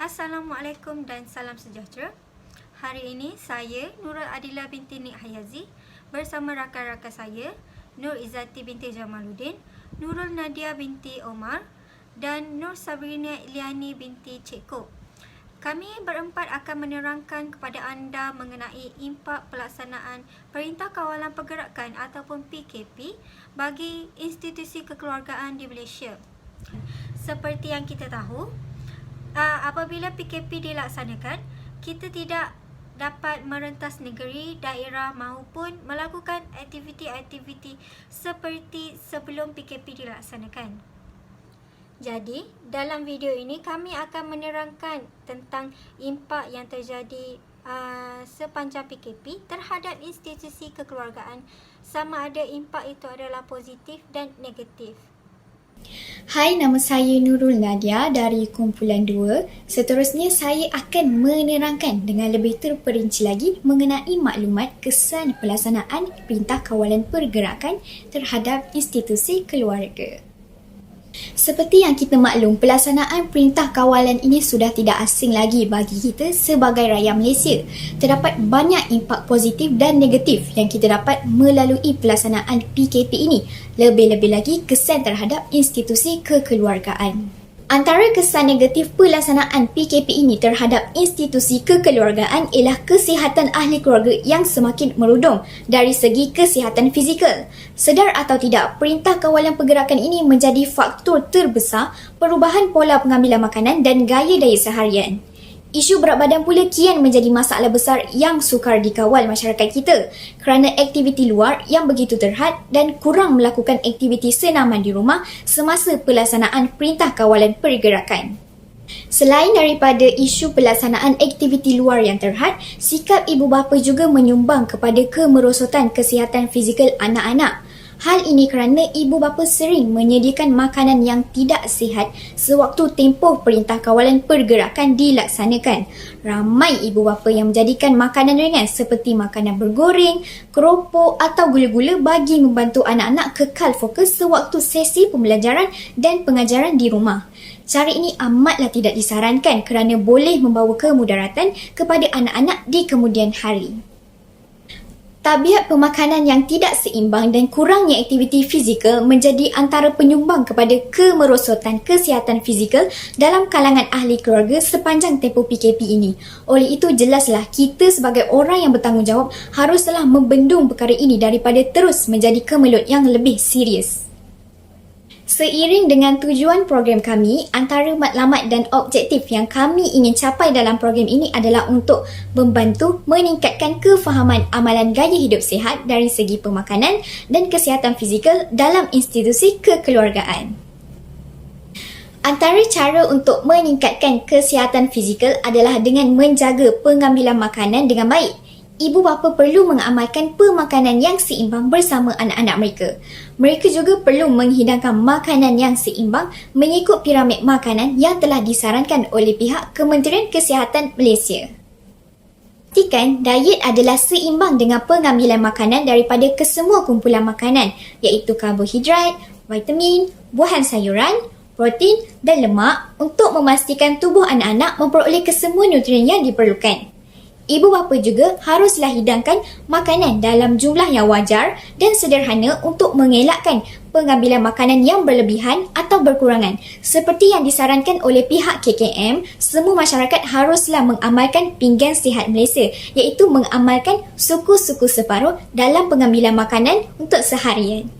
Assalamualaikum dan salam sejahtera. Hari ini saya Nurul Adila binti Nik Hayazi bersama rakan-rakan saya Nur Izzati binti Jamaluddin, Nurul Nadia binti Omar dan Nur Sabrina Iliani binti Ceko. Kami berempat akan menerangkan kepada anda mengenai impak pelaksanaan Perintah Kawalan Pergerakan ataupun PKP bagi institusi kekeluargaan di Malaysia. Seperti yang kita tahu, apabila PKP dilaksanakan, kita tidak dapat merentas negeri, daerah maupun melakukan aktiviti-aktiviti seperti sebelum PKP dilaksanakan. Jadi, dalam video ini kami akan menerangkan tentang impak yang terjadi sepanjang PKP terhadap institusi kekeluargaan, sama ada impak itu adalah positif dan negatif. Hai, nama saya Nurul Nadia dari kumpulan 2. Seterusnya saya akan menerangkan dengan lebih terperinci lagi mengenai maklumat kesan pelaksanaan Perintah Kawalan Pergerakan terhadap institusi keluarga. Seperti yang kita maklum, pelaksanaan Perintah Kawalan ini sudah tidak asing lagi bagi kita sebagai rakyat Malaysia. Terdapat banyak impak positif dan negatif yang kita dapat melalui pelaksanaan PKP ini. Lebih-lebih lagi kesan terhadap institusi kekeluargaan. Antara kesan negatif pelaksanaan PKP ini terhadap institusi kekeluargaan ialah kesihatan ahli keluarga yang semakin merudum dari segi kesihatan fizikal. Sedar atau tidak, Perintah Kawalan Pergerakan ini menjadi faktor terbesar perubahan pola pengambilan makanan dan gaya daya seharian. Isu berat badan pula kian menjadi masalah besar yang sukar dikawal masyarakat kita kerana aktiviti luar yang begitu terhad dan kurang melakukan aktiviti senaman di rumah semasa pelaksanaan Perintah Kawalan Pergerakan. Selain daripada isu pelaksanaan aktiviti luar yang terhad, sikap ibu bapa juga menyumbang kepada kemerosotan kesihatan fizikal anak-anak. Hal ini kerana ibu bapa sering menyediakan makanan yang tidak sihat sewaktu tempoh Perintah Kawalan Pergerakan dilaksanakan. Ramai ibu bapa yang menjadikan makanan ringan seperti makanan bergoreng, keropok atau gula-gula bagi membantu anak-anak kekal fokus sewaktu sesi pembelajaran dan pengajaran di rumah. Cara ini amatlah tidak disarankan kerana boleh membawa kemudaratan kepada anak-anak di kemudian hari. Tabiat pemakanan yang tidak seimbang dan kurangnya aktiviti fizikal menjadi antara penyumbang kepada kemerosotan kesihatan fizikal dalam kalangan ahli keluarga sepanjang tempoh PKP ini. Oleh itu, jelaslah kita sebagai orang yang bertanggungjawab haruslah membendung perkara ini daripada terus menjadi kemelut yang lebih serius. Seiring dengan tujuan program kami, antara matlamat dan objektif yang kami ingin capai dalam program ini adalah untuk membantu meningkatkan kefahaman amalan gaya hidup sihat dari segi pemakanan dan kesihatan fizikal dalam institusi kekeluargaan. Antara cara untuk meningkatkan kesihatan fizikal adalah dengan menjaga pengambilan makanan dengan baik. Ibu bapa perlu mengamalkan pemakanan yang seimbang bersama anak-anak mereka. Mereka juga perlu menghidangkan makanan yang seimbang mengikut piramid makanan yang telah disarankan oleh pihak Kementerian Kesihatan Malaysia. Pastikan diet adalah seimbang dengan pengambilan makanan daripada kesemua kumpulan makanan iaitu karbohidrat, vitamin, buah sayuran, protein dan lemak untuk memastikan tubuh anak-anak memperoleh kesemua nutrien yang diperlukan. Ibu bapa juga haruslah hidangkan makanan dalam jumlah yang wajar dan sederhana untuk mengelakkan pengambilan makanan yang berlebihan atau berkurangan. Seperti yang disarankan oleh pihak KKM, semua masyarakat haruslah mengamalkan pinggan sihat Malaysia iaitu mengamalkan suku-suku separuh dalam pengambilan makanan untuk seharian.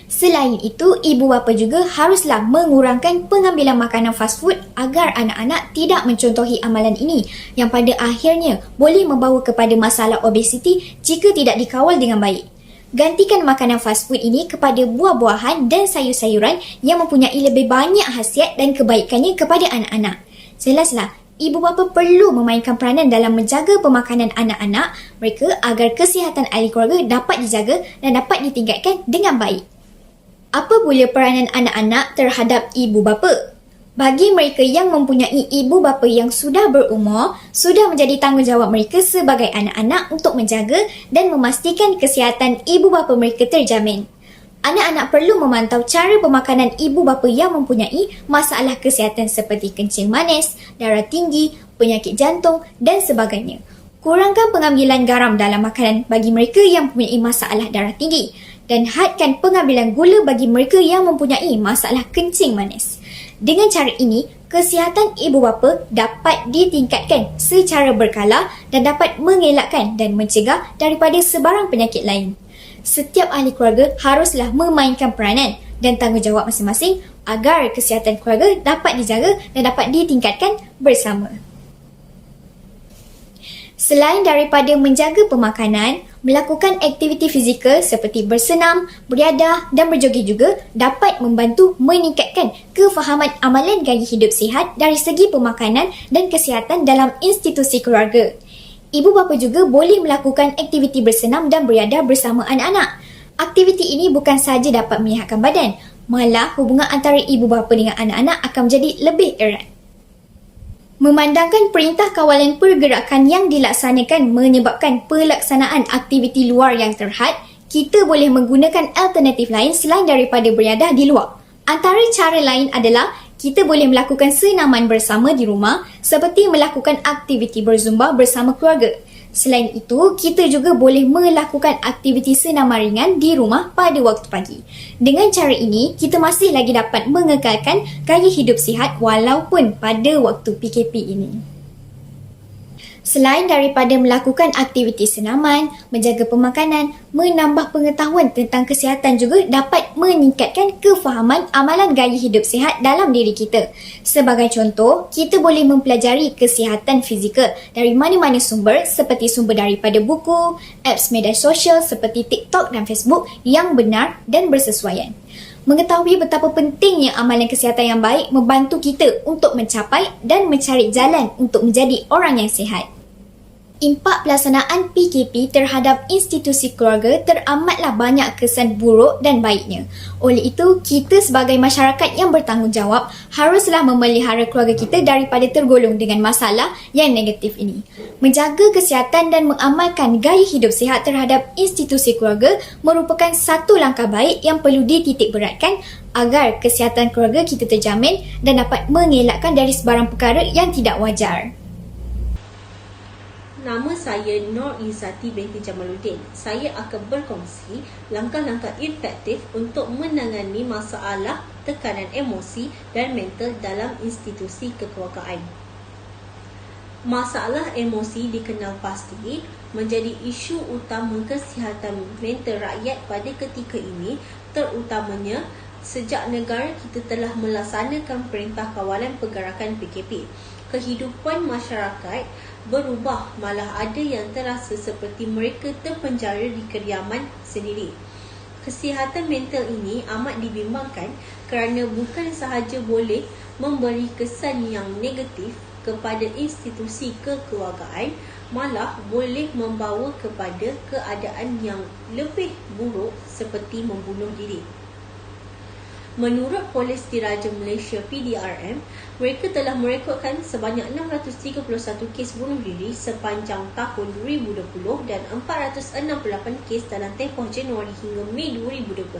Selain itu, ibu bapa juga haruslah mengurangkan pengambilan makanan fast food agar anak-anak tidak mencontohi amalan ini yang pada akhirnya boleh membawa kepada masalah obesiti jika tidak dikawal dengan baik. Gantikan makanan fast food ini kepada buah-buahan dan sayur-sayuran yang mempunyai lebih banyak khasiat dan kebaikannya kepada anak-anak. Jelaslah, ibu bapa perlu memainkan peranan dalam menjaga pemakanan anak-anak mereka agar kesihatan ahli keluarga dapat dijaga dan dapat ditingkatkan dengan baik. Apa pula peranan anak-anak terhadap ibu bapa? Bagi mereka yang mempunyai ibu bapa yang sudah berumur, sudah menjadi tanggungjawab mereka sebagai anak-anak untuk menjaga dan memastikan kesihatan ibu bapa mereka terjamin. Anak-anak perlu memantau cara pemakanan ibu bapa yang mempunyai masalah kesihatan seperti kencing manis, darah tinggi, penyakit jantung dan sebagainya. Kurangkan pengambilan garam dalam makanan bagi mereka yang mempunyai masalah darah tinggi dan hadkan pengambilan gula bagi mereka yang mempunyai masalah kencing manis. Dengan cara ini, kesihatan ibu bapa dapat ditingkatkan secara berkala dan dapat mengelakkan dan mencegah daripada sebarang penyakit lain. Setiap ahli keluarga haruslah memainkan peranan dan tanggungjawab masing-masing agar kesihatan keluarga dapat dijaga dan dapat ditingkatkan bersama. Selain daripada menjaga pemakanan, melakukan aktiviti fizikal seperti bersenam, beriadah dan berjoget juga dapat membantu meningkatkan kefahaman amalan gaya hidup sihat dari segi pemakanan dan kesihatan dalam institusi keluarga. Ibu bapa juga boleh melakukan aktiviti bersenam dan beriadah bersama anak-anak. Aktiviti ini bukan sahaja dapat menyihatkan badan, malah hubungan antara ibu bapa dengan anak-anak akan menjadi lebih erat. Memandangkan perintah kawalan pergerakan yang dilaksanakan menyebabkan pelaksanaan aktiviti luar yang terhad, kita boleh menggunakan alternatif lain selain daripada beriadah di luar. Antara cara lain adalah kita boleh melakukan senaman bersama di rumah seperti melakukan aktiviti berzumba bersama keluarga. Selain itu, kita juga boleh melakukan aktiviti senaman ringan di rumah pada waktu pagi. Dengan cara ini, kita masih lagi dapat mengekalkan gaya hidup sihat walaupun pada waktu PKP ini. Selain daripada melakukan aktiviti senaman, menjaga pemakanan, menambah pengetahuan tentang kesihatan juga dapat meningkatkan kefahaman amalan gaya hidup sihat dalam diri kita. Sebagai contoh, kita boleh mempelajari kesihatan fizikal dari mana-mana sumber seperti sumber daripada buku, apps media sosial seperti TikTok dan Facebook yang benar dan bersesuaian. Mengetahui betapa pentingnya amalan kesihatan yang baik membantu kita untuk mencapai dan mencari jalan untuk menjadi orang yang sihat. Impak pelaksanaan PKP terhadap institusi keluarga teramatlah banyak kesan buruk dan baiknya. Oleh itu, kita sebagai masyarakat yang bertanggungjawab haruslah memelihara keluarga kita daripada tergolong dengan masalah yang negatif ini. Menjaga kesihatan dan mengamalkan gaya hidup sihat terhadap institusi keluarga merupakan satu langkah baik yang perlu dititik beratkan agar kesihatan keluarga kita terjamin dan dapat mengelakkan dari sebarang perkara yang tidak wajar. Nama saya Nur Izzati binti Jamaluddin. Saya akan berkongsi langkah-langkah efektif untuk menangani masalah tekanan emosi dan mental dalam institusi kekeluargaan. Masalah emosi dikenal pasti menjadi isu utama kesihatan mental rakyat pada ketika ini, terutamanya sejak negara kita telah melaksanakan Perintah Kawalan Pergerakan PKP. Kehidupan masyarakat berubah, malah ada yang terasa seperti mereka terpenjara di kediaman sendiri. Kesihatan mental ini amat dibimbangkan kerana bukan sahaja boleh memberi kesan yang negatif kepada institusi kekeluargaan, malah boleh membawa kepada keadaan yang lebih buruk seperti membunuh diri. Menurut Polis Diraja Malaysia PDRM, mereka telah merekodkan sebanyak 631 kes bunuh diri sepanjang tahun 2020 dan 468 kes dalam tempoh Januari hingga Mei 2021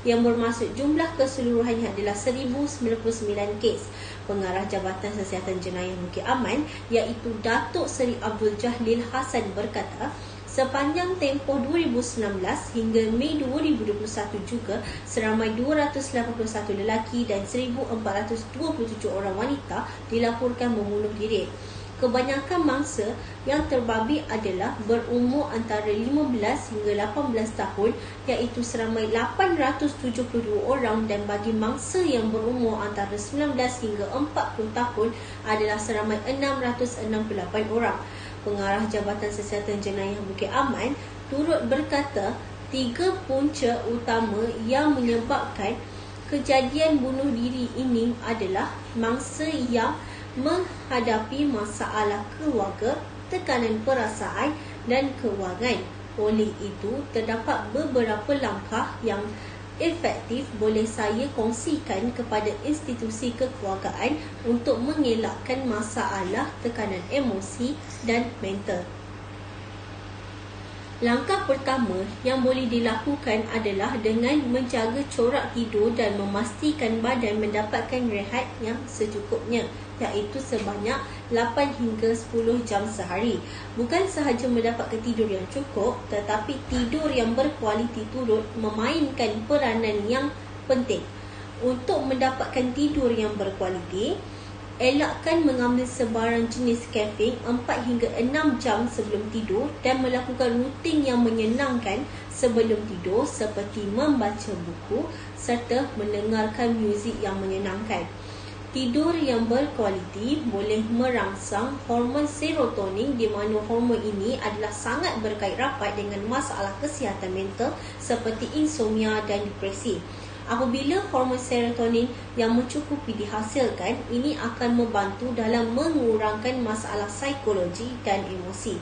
yang bermaksud jumlah keseluruhannya adalah 1099 kes. Pengarah Jabatan Siasatan Jenayah Bukit Aman iaitu Datuk Seri Abdul Jahlil Hassan berkata, sepanjang tempoh 2019 hingga Mei 2021 juga, seramai 281 lelaki dan 1,427 orang wanita dilaporkan membunuh diri. Kebanyakan mangsa yang terbabit adalah berumur antara 15 hingga 18 tahun iaitu seramai 872 orang, dan bagi mangsa yang berumur antara 19 hingga 40 tahun adalah seramai 668 orang. Pengarah Jabatan Siasatan Jenayah Bukit Aman turut berkata, 3 punca utama yang menyebabkan kejadian bunuh diri ini adalah mangsa yang menghadapi masalah keluarga, tekanan perasaan dan kewangan. Oleh itu, terdapat beberapa langkah yang efektif boleh saya kongsikan kepada institusi kekeluargaan untuk mengelakkan masalah tekanan emosi dan mental. Langkah pertama yang boleh dilakukan adalah dengan menjaga corak tidur dan memastikan badan mendapatkan rehat yang secukupnya, iaitu sebanyak 8 hingga 10 jam sehari. Bukan sahaja mendapatkan tidur yang cukup, tetapi tidur yang berkualiti turut memainkan peranan yang penting. Untuk mendapatkan tidur yang berkualiti, elakkan mengambil sebarang jenis kafein 4 hingga 6 jam sebelum tidur dan melakukan rutin yang menyenangkan sebelum tidur seperti membaca buku serta mendengarkan muzik yang menyenangkan. Tidur yang berkualiti boleh merangsang hormon serotonin, di mana hormon ini adalah sangat berkait rapat dengan masalah kesihatan mental seperti insomnia dan depresi. Apabila hormon serotonin yang mencukupi dihasilkan, ini akan membantu dalam mengurangkan masalah psikologi dan emosi.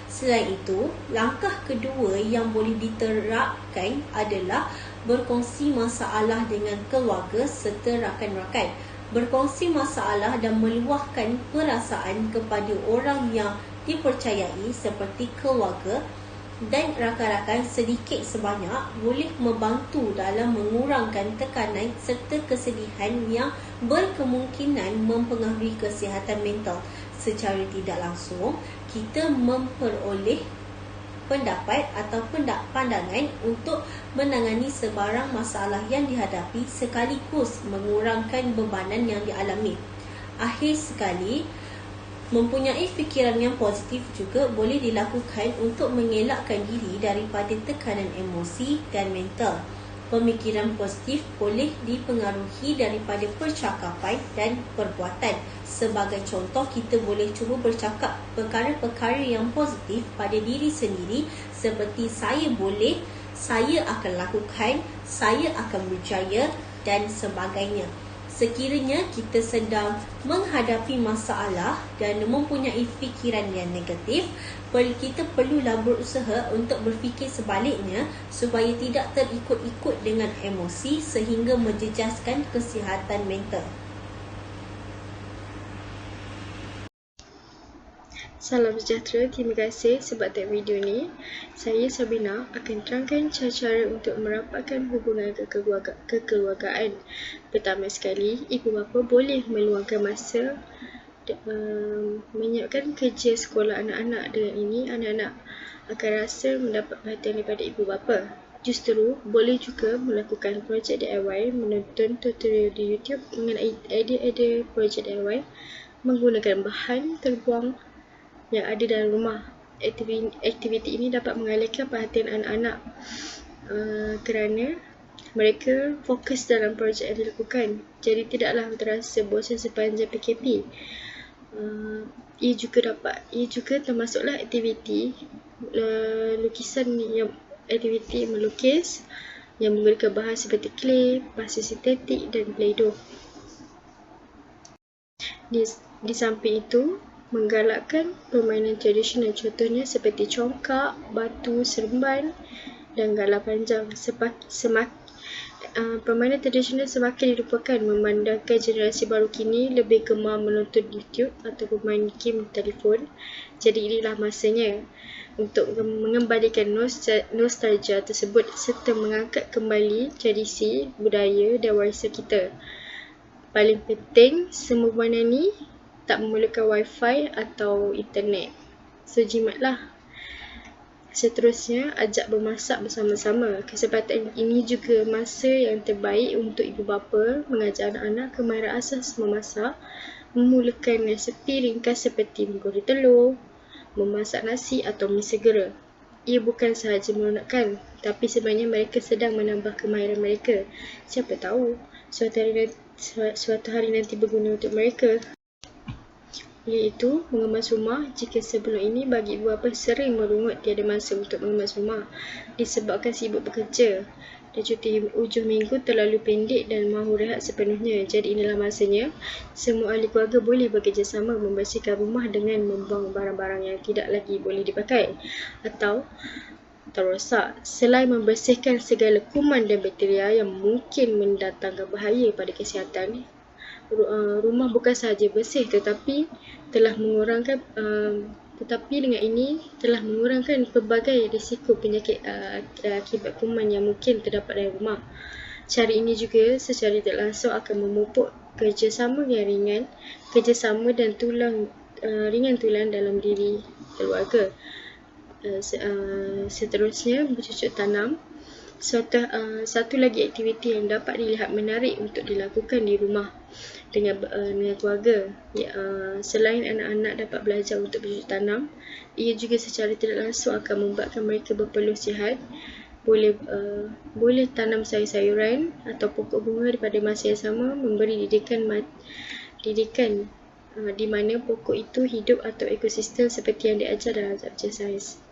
Selain itu, langkah kedua yang boleh diterapkan adalah berkongsi masalah dengan keluarga serta rakan-rakan. Berkongsi masalah dan meluahkan perasaan kepada orang yang dipercayai seperti keluarga dan rakan-rakan sedikit sebanyak boleh membantu dalam mengurangkan tekanan serta kesedihan yang berkemungkinan mempengaruhi kesihatan mental. Secara tidak langsung, kita memperoleh pendapat atau pandangan untuk menangani sebarang masalah yang dihadapi sekaligus mengurangkan bebanan yang dialami. Akhir sekali, mempunyai fikiran yang positif juga boleh dilakukan untuk mengelakkan diri daripada tekanan emosi dan mental. Pemikiran positif boleh dipengaruhi daripada percakapan dan perbuatan. Sebagai contoh, kita boleh cuba bercakap perkara-perkara yang positif pada diri sendiri seperti saya boleh, saya akan lakukan, saya akan berjaya dan sebagainya. Sekiranya kita sedang menghadapi masalah dan mempunyai fikiran yang negatif, kita perlulah berusaha untuk berfikir sebaliknya supaya tidak terikut-ikut dengan emosi sehingga menjejaskan kesihatan mental. Salam sejahtera, terima kasih sebab tengok video ni. Saya Sabina akan terangkan cara-cara untuk merapatkan hubungan kekeluargaan. Pertama sekali, ibu bapa boleh meluangkan masa menyiapkan kerja sekolah anak-anak. Dengan ini, anak-anak akan rasa mendapat perhatian daripada ibu bapa. Justru, boleh juga melakukan projek DIY, menonton tutorial di YouTube mengenai idea-idea projek DIY menggunakan bahan terbuang yang ada dalam rumah. Aktiviti ini dapat mengalihkan perhatian anak-anak kerana mereka fokus dalam projek yang dilakukan. Jadi tidaklah terasa bosan sepanjang PKP. Ia juga termasuklah aktiviti lukisan, yang aktiviti melukis yang menggunakan bahan seperti clay, pasir sintetik dan play-doh. Di samping itu, menggalakkan permainan tradisional, contohnya seperti congkak, batu, seremban dan galah panjang. Permainan tradisional semakin dilupakan memandangkan generasi baru kini lebih gemar menonton YouTube atau bermain game telefon. Jadi inilah masanya untuk mengembalikan nostalgia tersebut serta mengangkat kembali tradisi, budaya dan warisan kita. Paling penting, semua permainan ni tak memerlukan wifi atau internet. So, jimatlah. Seterusnya, ajak bermasak bersama-sama. Kesempatan ini juga masa yang terbaik untuk ibu bapa mengajar anak-anak kemahiran asas memasak, memulakan resepi ringkas seperti menggoreng telur, memasak nasi atau mi segera. Ia bukan sahaja meronakkan, tapi sebenarnya mereka sedang menambah kemahiran mereka. Siapa tahu, suatu hari nanti berguna untuk mereka. Iaitu mengemas rumah. Jika sebelum ini bagi ibu bapa sering merungut tiada masa untuk mengemas rumah disebabkan sibuk bekerja dan cuti ujung minggu terlalu pendek dan mahu rehat sepenuhnya. Jadi inilah masanya semua ahli keluarga boleh bekerjasama membersihkan rumah dengan membuang barang-barang yang tidak lagi boleh dipakai atau rosak. Selain membersihkan segala kuman dan bakteria yang mungkin mendatangkan bahaya pada kesihatan, rumah bukan sahaja bersih tetapi telah mengurangkan Tetapi dengan ini telah mengurangkan pelbagai risiko penyakit akibat kuman yang mungkin terdapat dalam rumah. Cara ini juga secara tidak langsung akan memupuk kerjasama yang ringan tulang dalam diri keluarga. Seterusnya, bercucuk tanam. Satu lagi aktiviti yang dapat dilihat menarik untuk dilakukan di rumah dengan keluarga. Selain anak-anak dapat belajar untuk bercucuk tanam, ia juga secara tidak langsung akan membuatkan mereka berpeluh sihat. Boleh tanam sayur-sayuran atau pokok bunga pada masa yang sama, memberi didikan di mana pokok itu hidup atau ekosistem seperti yang diajar dalam subjek sains.